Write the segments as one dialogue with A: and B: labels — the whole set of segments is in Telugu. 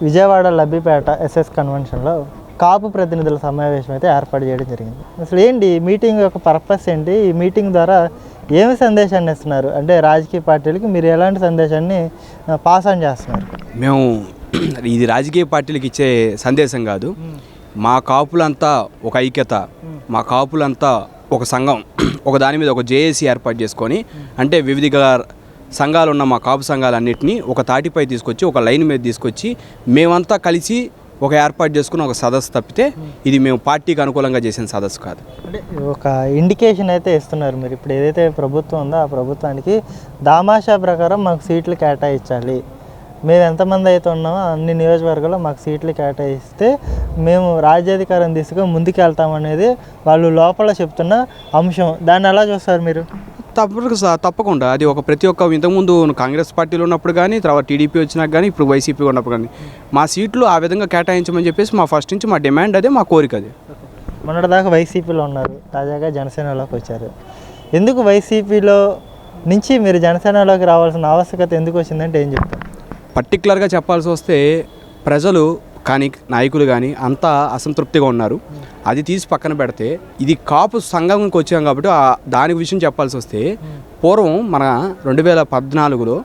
A: విజయవాడ లబ్బిపేట ఎస్ఎస్ కన్వెన్షన్లో కాపు ప్రతినిధుల సమావేశం అయితే ఏర్పాటు చేయడం జరిగింది. అసలు ఏంటి మీటింగ్ యొక్క పర్పస్ ఏంటి? ఈ మీటింగ్ ద్వారా ఏమి సందేశాన్ని ఇస్తున్నారు? అంటే రాజకీయ పార్టీలకి మీరు ఎలాంటి సందేశాన్ని పాస్ ఆన్ చేస్తున్నారు?
B: మేము ఇది రాజకీయ పార్టీలకు ఇచ్చే సందేశం కాదు. మా కాపులంతా ఒక ఐక్యత, మా కాపులంతా ఒక సంఘం, ఒక దాని మీద ఒక జేఏసీ ఏర్పాటు చేసుకొని, అంటే వివిధ సంఘాలు ఉన్న మా కాపు సంఘాలన్నింటినీ ఒక తాటిపై తీసుకొచ్చి, ఒక లైన్ మీద తీసుకొచ్చి మేమంతా కలిసి ఒక ఏర్పాటు చేసుకుని ఒక సదస్సు తప్పితే ఇది మేము పార్టీకి అనుకూలంగా చేసిన సదస్సు కాదు.
A: అంటే ఒక ఇండికేషన్ అయితే ఇస్తున్నారు మీరు. ఇప్పుడు ఏదైతే ప్రభుత్వం ఉందో ఆ ప్రభుత్వానికి దామాషా ప్రకారం మాకు సీట్లు కేటాయించాలి, మేము ఎంతమంది అయితే ఉన్నామో అన్ని నియోజకవర్గాల్లో మాకు సీట్లు కేటాయిస్తే మేము రాజ్యాధికారం దిశగా ముందుకు వెళ్తామనేది వాళ్ళు లోపల చెప్తున్న అంశం. దాన్ని ఎలా చూస్తారు మీరు?
B: తప్పకుండా అది ఒక ప్రతి ఒక్క ఇంతకుముందు కాంగ్రెస్ పార్టీలో ఉన్నప్పుడు కానీ, తర్వాత టీడీపీ వచ్చినాక కానీ, ఇప్పుడు వైసీపీ ఉన్నప్పుడు కానీ మా సీట్లు ఆ విధంగా కేటాయించమని చెప్పేసి మా ఫస్ట్ నుంచి మా డిమాండ్ అదే, మా కోరిక అదే.
A: మొన్నటిదాకా వైసీపీలో ఉన్నారు, తాజాగా జనసేనలోకి వచ్చారు. ఎందుకు వైసీపీలో నుంచి మీరు జనసేనలోకి రావాల్సిన ఆవశ్యకత ఎందుకు వచ్చిందంటే ఏం చెప్తారు?
B: పర్టికులర్గా చెప్పాల్సి వస్తే ప్రజలు కానీ నాయకులు కానీ అంతా అసంతృప్తిగా ఉన్నారు. అది తీసి పక్కన పెడితే ఇది కాపు సంఘంకి వచ్చాం కాబట్టి దాని విషయం చెప్పాల్సి వస్తే, పూర్వం మన 2014లో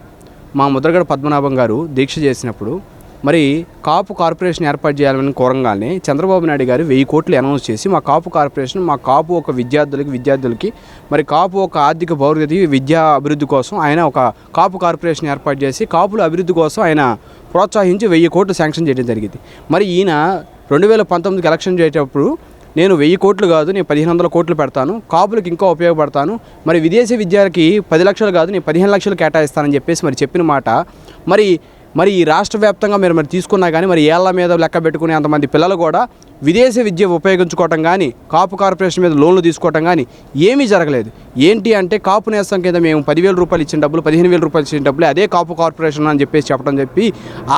B: మా ముద్రగడ పద్మనాభం గారు దీక్ష చేసినప్పుడు మరి కాపు కార్పొరేషన్ ఏర్పాటు చేయాలని కోరంగానే చంద్రబాబు నాయుడు గారు 1000 కోట్లు అనౌన్స్ చేసి మా కాపు కార్పొరేషన్, మా కాపు ఒక విద్యార్థులకి మరి కాపు ఒక ఆర్థిక భౌతిక విద్యా అభివృద్ధి కోసం ఆయన ఒక కాపు కార్పొరేషన్ ఏర్పాటు చేసి కాపుల అభివృద్ధి కోసం ఆయన ప్రోత్సహించి 1000 కోట్లు శాంక్షన్ చేయడం జరిగింది. మరి ఈయన 2019కి ఎలక్షన్ చేసేటప్పుడు నేను 1000 కోట్లు కాదు, నేను 1500 కోట్లు పెడతాను, కాపులకు ఇంకా ఉపయోగపడతాను, మరి విదేశీ విద్యకి 10 లక్షలు కాదు, నేను 15 లక్షలు కేటాయిస్తానని చెప్పేసి మరి చెప్పిన మాట మరి ఈ రాష్ట్ర వ్యాప్తంగా మరి తీసుకున్నా కానీ మరి ఏళ్ల మీద లెక్క పెట్టుకునే అంతమంది పిల్లలు కూడా విదేశీ విద్య ఉపయోగించుకోవటం కానీ, కాపు కార్పొరేషన్ మీద లోన్లు తీసుకోవటం కానీ ఏమీ జరగలేదు. ఏంటి అంటే కాపు నేస్తం కింద మేము 10,000 రూపాయలు ఇచ్చిన డబ్బులు, 15,000 రూపాయలు ఇచ్చిన డబ్బులు అదే కాపు కార్పొరేషన్ అని చెప్పి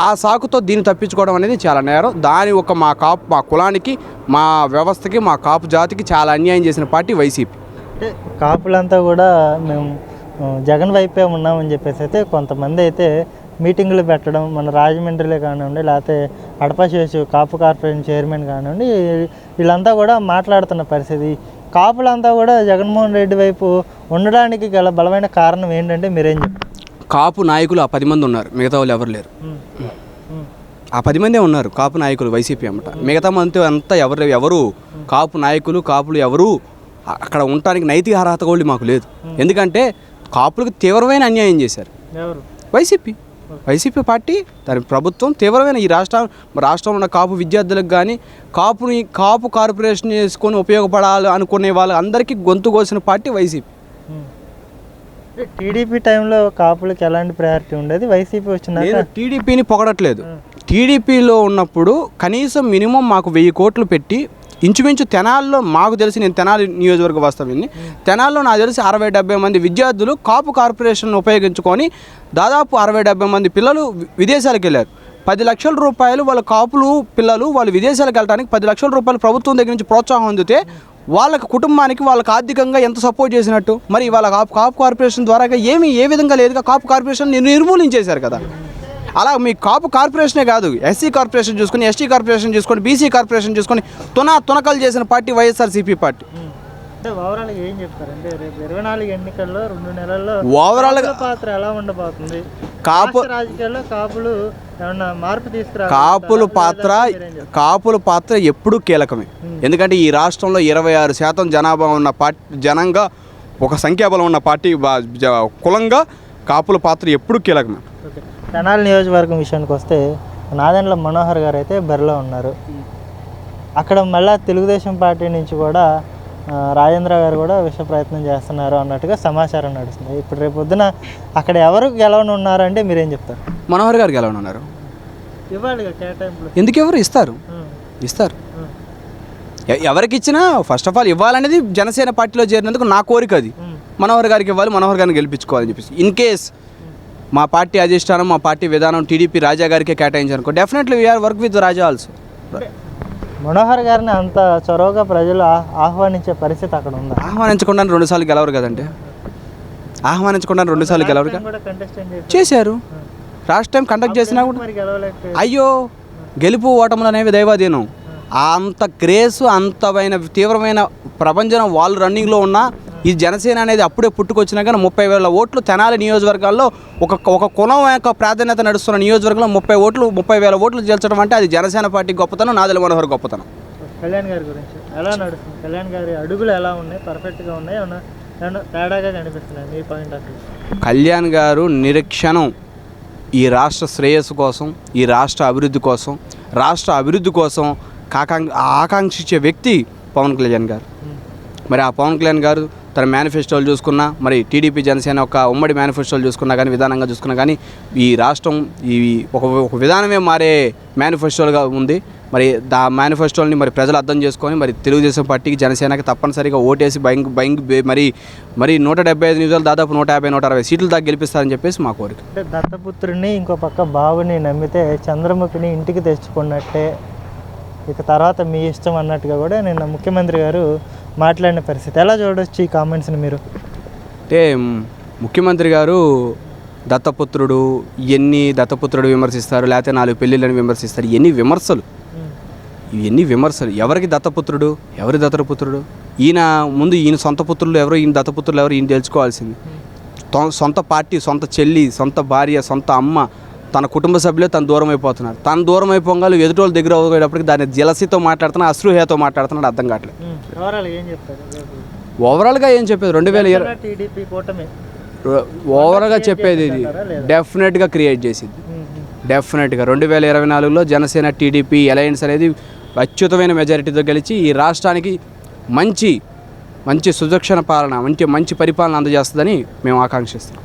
B: ఆ సాకుతో దీన్ని తప్పించుకోవడం అనేది చాలా నేరం. దాని ఒక మా కులానికి, మా వ్యవస్థకి, మా కాపు జాతికి చాలా అన్యాయం చేసిన పార్టీ వైసీపీ.
A: అంటే కాపులంతా కూడా మేము జగన్ వైపే ఉన్నామని చెప్పేసి అయితే కొంతమంది అయితే మీటింగులు పెట్టడం, మన రాజమండ్రిలో కానివ్వండి, లేకపోతే అడపశేషు కాపు కార్పొరేషన్ చైర్మన్ కానివ్వండి, వీళ్ళంతా కూడా మాట్లాడుతున్న పరిస్థితి. కాపులంతా కూడా జగన్మోహన్ రెడ్డి వైపు ఉండడానికి గల బలమైన కారణం ఏంటంటే మీరేం చెప్తారు?
B: కాపు నాయకులు ఆ 10 మంది ఉన్నారు, మిగతా వాళ్ళు ఎవరు లేరు. ఆ 10 మందే ఉన్నారు కాపు నాయకులు వైసీపీ అన్నమాట. మిగతా మంది అంతా ఎవరు కాపు నాయకులు, కాపులు ఎవరు అక్కడ ఉండటానికి నైతిక అర్హత కూడా మాకు లేదు. ఎందుకంటే కాపులకు తీవ్రమైన అన్యాయం చేశారు వైసీపీ పార్టీ, దాని ప్రభుత్వం తీవ్రమైన ఈ రాష్ట్రంలో ఉన్న కాపు విద్యార్థులకు కానీ, కాపు కార్పొరేషన్ చేసుకొని ఉపయోగపడాలి అనుకునే వాళ్ళందరికీ గొంతు కోసిన పార్టీ వైసీపీ.
A: టీడీపీ టైంలో కాపులకు ఎలాంటి ప్రయారిటీ ఉండేది? వైసీపీ వచ్చిన
B: టీడీపీని పొగడట్లేదు. టీడీపీలో ఉన్నప్పుడు కనీసం మినిమం మాకు 1000 కోట్లు పెట్టి ఇంచుమించు తెనాల్లో, మాకు తెలిసి నేను తెనాలి నియోజకవర్గ వాస్తవ్యాన్ని, తెనాల్లో నాకు తెలిసి 60-70 మంది విద్యార్థులు కాపు కార్పొరేషన్ ఉపయోగించుకొని దాదాపు 60-70 మంది పిల్లలు విదేశాలకు వెళ్ళారు. 10 లక్షల రూపాయలు వాళ్ళ కాపులు పిల్లలు వాళ్ళు విదేశాలకు వెళ్ళడానికి 10 లక్షల రూపాయలు ప్రభుత్వం దగ్గర నుంచి ప్రోత్సాహం అందితే వాళ్ళకి కుటుంబానికి వాళ్ళకి ఆర్థికంగా ఎంత సపోర్ట్ చేసినట్టు? మరి వాళ్ళ కాపు కార్పొరేషన్ ద్వారా ఏ విధంగా లేదుగా. కాపు కార్పొరేషన్ నిర్మూలించేశారు కదా. అలా మీ కాపు కార్పొరేషనే కాదు, ఎస్సీ కార్పొరేషన్ చూసుకొని, ఎస్టీ కార్పొరేషన్ చూసుకొని, బీసీ కార్పొరేషన్ చూసుకొని తునకలు చేసిన పార్టీ వైఎస్ఆర్సీపీ పార్టీ.
A: అంటే ఓవరాల్గా ఏం చెప్తారంటే రేపు 24 ఎన్నికల్లో 2 నెలల్లో
B: ఓవరాల్గా
A: పాత్ర ఎలా ఉండబోతుంది?
B: కాపు
A: రాజకీయాల్లో కాపులు ఏమన్నా మార్పు తీసుకురా?
B: కాపుల పాత్ర ఎప్పుడూ కీలకమే. ఎందుకంటే ఈ రాష్ట్రంలో 26% జనాభా ఉన్న జనంగా ఒక సంఖ్యాబలం ఉన్న పార్టీ కులంగా కాపుల పాత్ర ఎప్పుడూ కీలకమే.
A: తెనాలి నియోజకవర్గం విషయానికి వస్తే నాదెండ్ల మనోహర్ గారు అయితే బరిలో ఉన్నారు. అక్కడ మళ్ళీ తెలుగుదేశం పార్టీ నుంచి కూడా రాజేంద్ర గారు కూడా విష ప్రయత్నం చేస్తున్నారు అన్నట్టుగా సమాచారం నడుస్తుంది. ఇప్పుడు రేపు పొద్దున అక్కడ ఎవరు గెలవనున్నారు అంటే మీరేం చెప్తారు?
B: మనోహర్ గారు గెలవనున్నారు.
A: ఇవ్వాలి కేటాయింపులు.
B: ఎందుకు ఎవరు ఇస్తారు? ఎవరికి ఇచ్చినా ఫస్ట్ ఆఫ్ ఆల్ ఇవ్వాలనేది జనసేన పార్టీలో చేరినందుకు నా కోరిక. అది మనోహర్ గారికి ఇవ్వాలి, మనోహర్ గారిని గెలిపించుకోవాలని చెప్పేసి. ఇన్ కేస్ మా పార్టీ అధిష్టానం, మా పార్టీ విధానం టీడీపీ రాజా గారికే కేటాయించారనుకో, definitely we are work with Raja also.
A: Manohar గారిని అంత చొరవగా ప్రజలు ఆహ్వానించే పరిస్థితి అక్కడ ఉంది?
B: ఆహ్వానించకుండా 2 సార్లు గెలవరు కదండి. ఆహ్వానించకుండా 2 సార్లు గెలవరు చేశారు. లాస్ట్ టైం కండక్ట్ చేసినా కూడా అయ్యో గెలుపు ఓటములు అనేవి దైవాధీనం. అంత క్రేసు, అంతమైన తీవ్రమైన ప్రపంచం వాళ్ళు రన్నింగ్లో ఉన్న ఈ జనసేన అనేది అప్పుడే పుట్టుకొచ్చినా కానీ 30,000 ఓట్లు తెనాలి నియోజకవర్గాల్లో ఒక కులం యొక్క ప్రాధాన్యత నడుస్తున్న నియోజకవర్గంలో 30,000 ఓట్లు గెలిచడం అంటే అది జనసేన పార్టీ గొప్పతనం, నాదెళ్ల మనోహర్ గొప్పతనం.
A: కళ్యాణ్ గారి గురించి ఎలా నడుస్తుంది? కళ్యాణ్ గారి అడుగులు ఎలా ఉన్నాయి? పర్ఫెక్ట్గా ఉన్నాయి? ఏమన్నా తేడాగా కనిపిస్తున్నాయి మీ పాయింట్ ఆఫ్ వ్యూ?
B: కళ్యాణ్ గారు నిరీక్షణం ఈ రాష్ట్ర శ్రేయస్సు కోసం, ఈ రాష్ట్ర అభివృద్ధి కోసం ఆకాంక్షించే వ్యక్తి పవన్ కళ్యాణ్ గారు. మరి ఆ పవన్ కళ్యాణ్ గారు తన మేనిఫెస్టోలు చూసుకున్నా, మరి టీడీపీ జనసేన ఒక ఉమ్మడి మేనిఫెస్టోలు చూసుకున్నా కానీ, విధానంగా చూసుకున్నా కానీ ఈ రాష్ట్రం ఒక విధానమే మారే మేనిఫెస్టోలుగా ఉంది. మరి మేనిఫెస్టోల్ని మరి ప్రజలు అర్థం చేసుకొని మరి తెలుగుదేశం పార్టీకి, జనసేనకి తప్పనిసరిగా ఓటేసి మరి 175 నియోజకాలు దాదాపు 150-160 సీట్లు దాకా గెలిపిస్తారని చెప్పేసి మా కోరిక.
A: అంటే దత్తపుత్రుడిని, ఇంకో పక్క బాబుని నమ్మితే చంద్రముఖిని ఇంటికి తెచ్చుకున్నట్టే, ఇక తర్వాత మీ ఇష్టం అన్నట్టుగా కూడా నిన్న ముఖ్యమంత్రి గారు మాట్లాడిన పరిస్థితి. ఎలా చూడొచ్చు ఈ కామెంట్స్ని మీరు?
B: అంటే ముఖ్యమంత్రి గారు దత్తపుత్రుడు విమర్శిస్తారు, లేకపోతే 4 పెళ్ళిళ్ళని విమర్శిస్తారు. ఇవన్నీ విమర్శలు. ఎవరికి దత్తపుత్రుడు, ఎవరి దత్తపుత్రుడు? ఈయన సొంత పుత్రులు ఎవరు, ఈయన దత్తపుత్రులు ఎవరు, ఈయన తెలుసుకోవాల్సింది. సొంత పార్టీ, సొంత చెల్లి, సొంత భార్య, సొంత అమ్మ, తన కుటుంబ సభ్యులే తను దూరం అయిపోతున్నారు. తను దూరం అయిపోగాలు ఎదుటోళ్ళ దగ్గర అవ్వేటప్పటికి దాన్ని జలసితో మాట్లాడుతున్నాడు, అశ్రూహేతో మాట్లాడుతున్నాడు. అర్థం కావట్లేదు. ఓవరాల్గా ఏం చెప్పేది 2020
A: టీడీపీ కూటమి
B: ఓవరాల్గా చెప్పేది ఇది డెఫినెట్గా క్రియేట్ చేసింది. డెఫినెట్గా 2024లో జనసేన టీడీపీ అలయన్స్ అనేది అత్యుతమైన మెజారిటీతో గెలిచి ఈ రాష్ట్రానికి మంచి సుదక్షిణ పాలన, మంచి పరిపాలన అందజేస్తుందని మేము ఆకాంక్షిస్తాం.